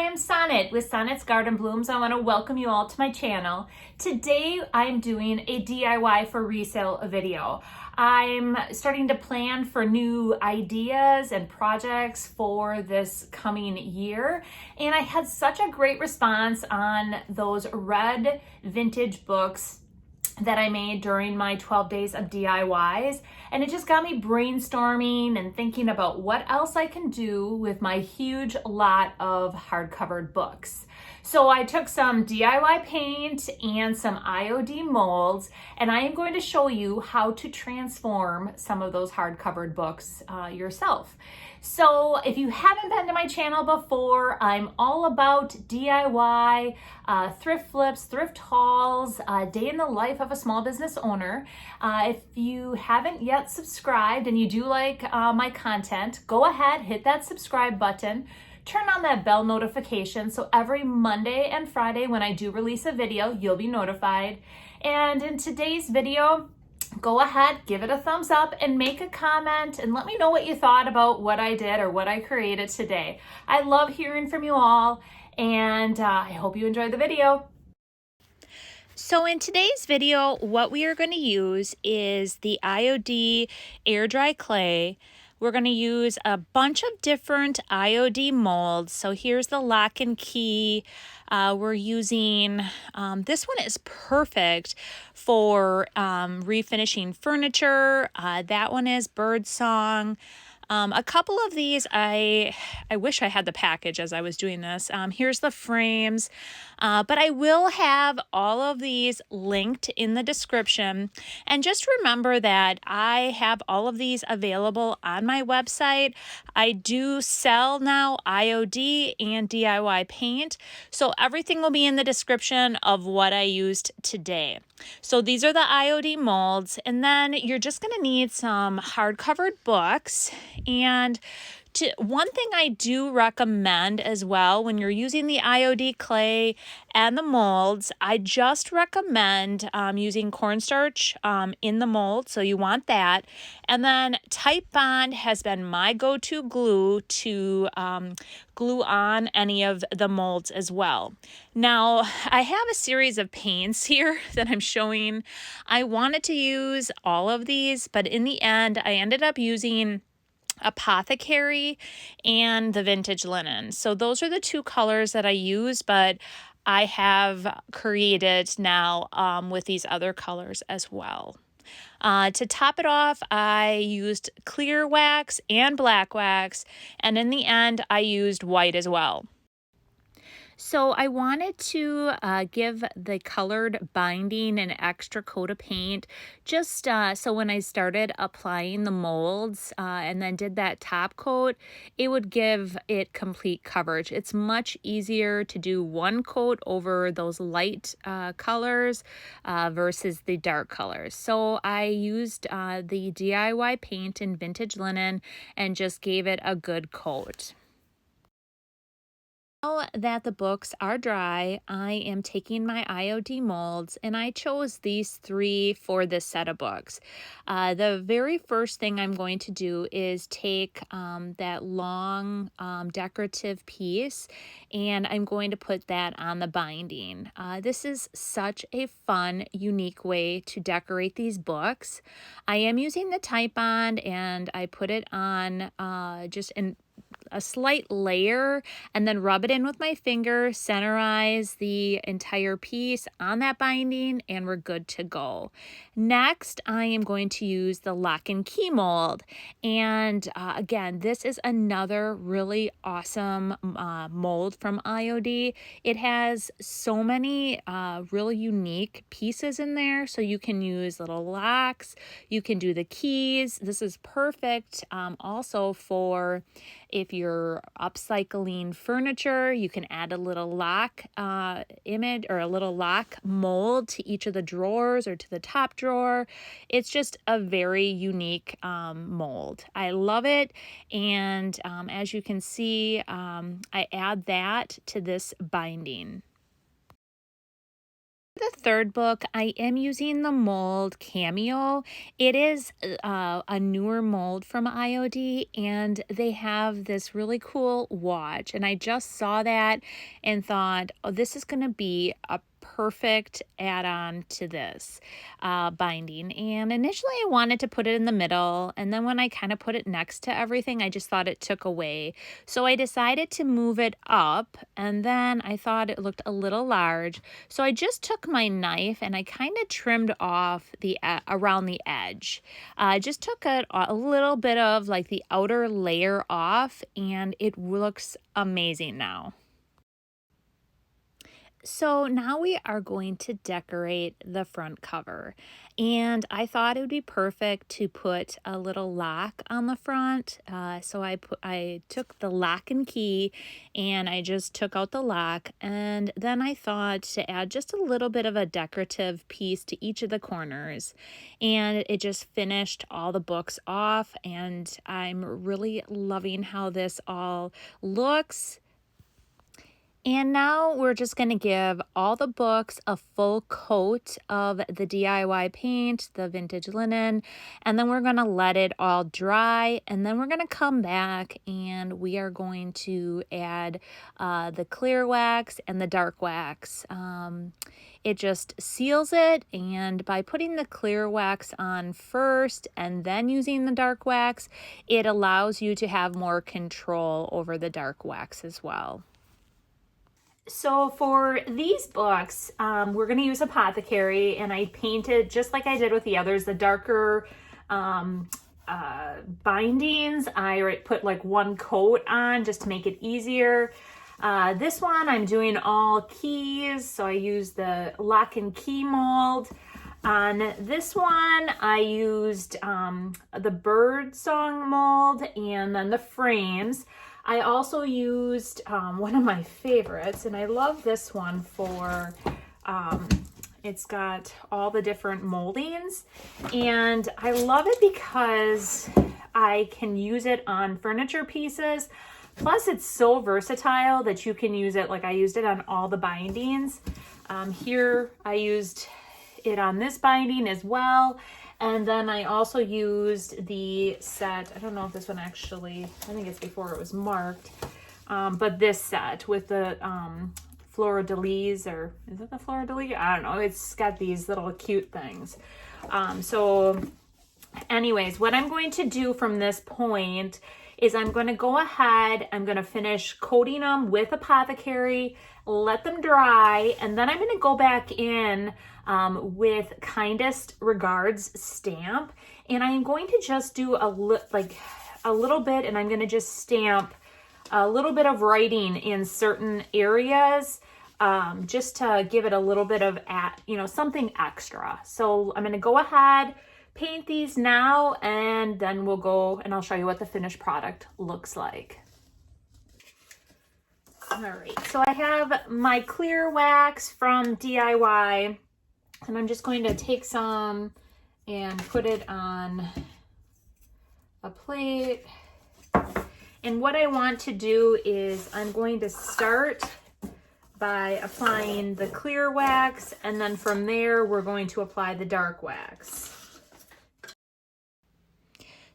I'm Sonnet with Sonnet's Garden Blooms. I want to welcome you all to my channel. Today I'm doing a DIY for resale video. I'm starting to plan for new ideas and projects for this coming year, and I had such a great response on those red vintage books that I made during my 12 days of DIYs, and it just got me brainstorming and thinking about what else I can do with my huge lot of hardcovered books. So I took some DIY paint and some IOD molds, and I am going to show you how to transform some of those hardcovered books yourself. So if you haven't been to my channel before, I'm all about DIY, thrift flips, thrift hauls, day in the life of a small business owner. If you haven't yet subscribed and you do like my content, go ahead, hit that subscribe button. Turn on that bell notification so every Monday and Friday when I do release a video, you'll be notified. And in today's video, go ahead, give it a thumbs up and make a comment and let me know what you thought about what I did or what I created today. I love hearing from you all, and I hope you enjoy the video. So in today's video, what we are going to use is the IOD air dry clay. We're going to use a bunch of different IOD molds. So here's the lock and key. We're using, this one is perfect for refinishing furniture. That one is Birdsong. A couple of these, I wish I had the package as I was doing this. Here's the frames, but I will have all of these linked in the description. And just remember that I have all of these available on my website. I do sell now IOD and DIY paint, so everything will be in the description of what I used today. So these are the IOD molds, and then you're just going to need some hardcovered books. And one thing I do recommend as well when you're using the IOD clay and the molds, I just recommend using cornstarch in the mold, so you want that. And then Type Bond has been my go-to glue to glue on any of the molds as well. Now, I have a series of paints here that I'm showing. I wanted to use all of these, but in the end, I ended up using Apothecary and the vintage linen. So those are the two colors that I use, but I have created now with these other colors as well. To top it off, I used clear wax and black wax, and in the end, I used white as well. So I wanted to give the colored binding an extra coat of paint, just so when I started applying the molds and then did that top coat, it would give it complete coverage. It's much easier to do one coat over those light colors versus the dark colors. So I used the DIY paint in vintage linen and just gave it a good coat. Now that the books are dry, I am taking my IOD molds, and I chose these three for this set of books. The very first thing I'm going to do is take that long decorative piece, and I'm going to put that on the binding. This is such a fun, unique way to decorate these books. I am using the Type Bond, and I put it on just in a slight layer and then rub it in with my finger, centerize the entire piece on that binding, and we're good to go. Next, I am going to use the lock and key mold. And again, this is another really awesome mold from IOD. It has so many really unique pieces in there. So you can use little locks, you can do the keys. This is perfect also for if you're upcycling furniture, you can add a little lock image or a little lock mold to each of the drawers or to the top drawer. It's just a very unique mold. I love it. And as you can see, I add that to this binding. the third book, I am using the Mould Cameo. It is a newer mold from IOD, and they have this really cool watch. And I just saw that and thought, oh, this is going to be a perfect add-on to this binding. And initially I wanted to put it in the middle, and then when I kind of put it next to everything, I just thought it took away. So I decided to move it up, and then I thought it looked a little large. So I just took my knife and I kind of trimmed off the around the edge. I just took a little bit of like the outer layer off, and it looks amazing now. So now we are going to decorate the front cover, and I thought it would be perfect to put a little lock on the front. So I took the lock and key, and I just took out the lock, and then I thought to add just a little bit of a decorative piece to each of the corners, and it just finished all the books off, and I'm really loving how this all looks. And now we're just going to give all the books a full coat of the DIY paint, the vintage linen, and then we're going to let it all dry, and then we're going to come back and we are going to add the clear wax and the dark wax. It just seals it, and by putting the clear wax on first and then using the dark wax, it allows you to have more control over the dark wax as well. So for these books, we're going to use Apothecary, and I painted just like I did with the others, the darker bindings. I put like one coat on just to make it easier. This one I'm doing all keys, so I used the lock and key mold. On this one, I used the bird song mold and then the frames. I also used one of my favorites, and I love this one for, it's got all the different moldings, and I love it because I can use it on furniture pieces. Plus, it's so versatile that you can use it, like I used it on all the bindings. Here, I used it on this binding as well. And then I also used the set, I don't know if this one actually, I think it's before it was marked, but this set with the fleur-de-lis, or is it the fleur-de-lis? I don't know, it's got these little cute things. So anyways, what I'm going to do from this point is I'm going to go ahead, I'm going to finish coating them with Apothecary, let them dry, and then I'm going to go back in with Kindest Regards stamp, and I'm going to just do a little bit, and I'm going to just stamp a little bit of writing in certain areas, just to give it a little bit of something extra. So I'm going to go ahead, paint these now, and then we'll go and I'll show you what the finished product looks like. All right, so I have my clear wax from DIY, and I'm just going to take some and put it on a plate. And what I want to do is I'm going to start by applying the clear wax, and then from there we're going to apply the dark wax.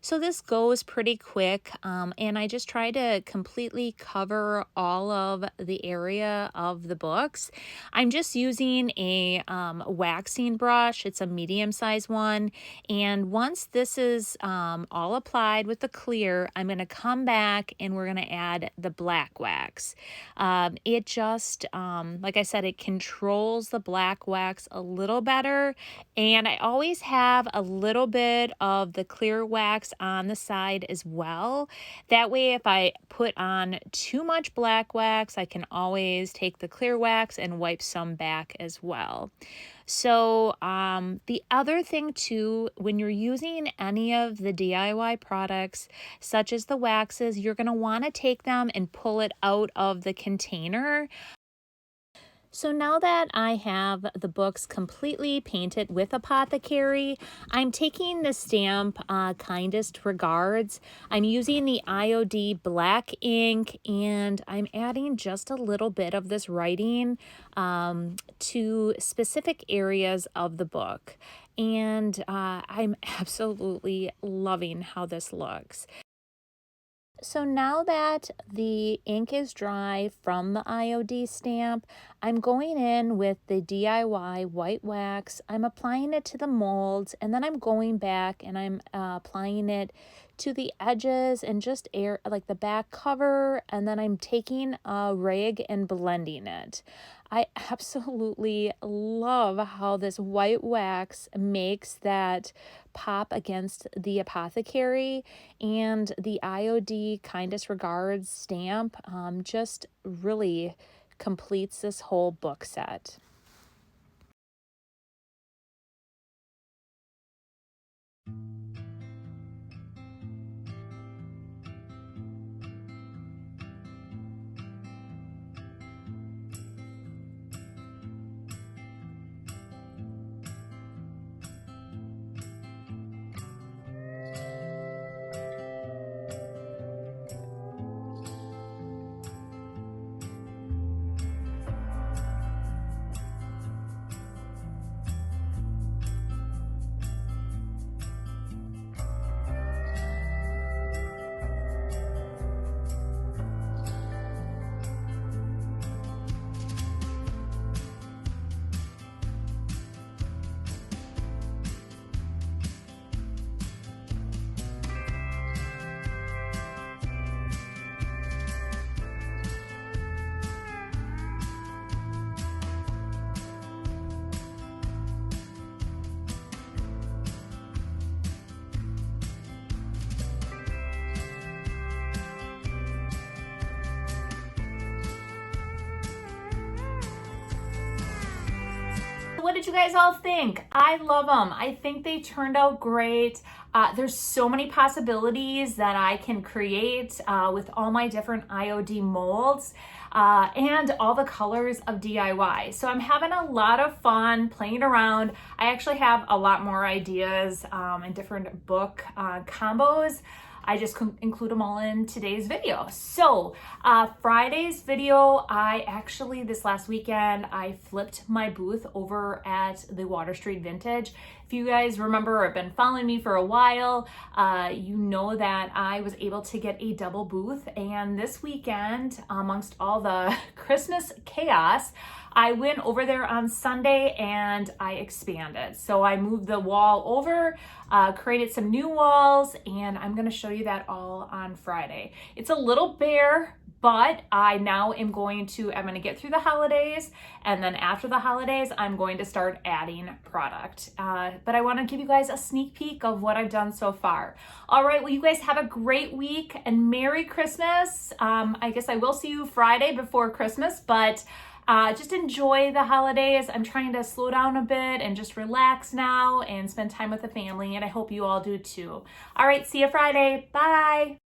So this goes pretty quick, and I just try to completely cover all of the area of the books. I'm just using a waxing brush. It's a medium-sized one, and once this is all applied with the clear, I'm going to come back and we're going to add the black wax. It just, like I said, it controls the black wax a little better, and I always have a little bit of the clear wax on the side as well. That way, if I put on too much black wax, I can always take the clear wax and wipe some back as well. So the other thing too, when you're using any of the DIY products, such as the waxes, you're going to want to take them and pull it out of the container. So now that I have the books completely painted with Apothecary, I'm taking the stamp Kindest Regards. I'm using the IOD black ink, and I'm adding just a little bit of this writing to specific areas of the book. And I'm absolutely loving how this looks. So now that the ink is dry from the IOD stamp, I'm going in with the DIY white wax. I'm applying it to the molds, and then I'm going back and I'm applying it to the edges and just air like the back cover, and then I'm taking a rag and blending it. I absolutely love how this white wax makes that pop against the Apothecary, and the IOD Kindest Regards stamp just really completes this whole book set. What did you guys all think? I love them. I think they turned out great. There's so many possibilities that I can create with all my different IOD molds and all the colors of DIY. So I'm having a lot of fun playing around. I actually have a lot more ideas and different book combos. I just include them all in today's video. So Friday's video, this last weekend, I flipped my booth over at the Water Street Vintage. If you guys remember or have been following me for a while, you know that I was able to get a double booth. And this weekend, amongst all the Christmas chaos, I went over there on Sunday and I expanded. So I moved the wall over, created some new walls, and I'm gonna show you that all on Friday. It's a little bare, but I'm gonna get through the holidays, and then after the holidays, I'm going to start adding product. But I wanna give you guys a sneak peek of what I've done so far. All right, well, you guys have a great week and Merry Christmas. I guess I will see you Friday before Christmas, but just enjoy the holidays. I'm trying to slow down a bit and just relax now and spend time with the family, and I hope you all do too. All right, see you Friday. Bye.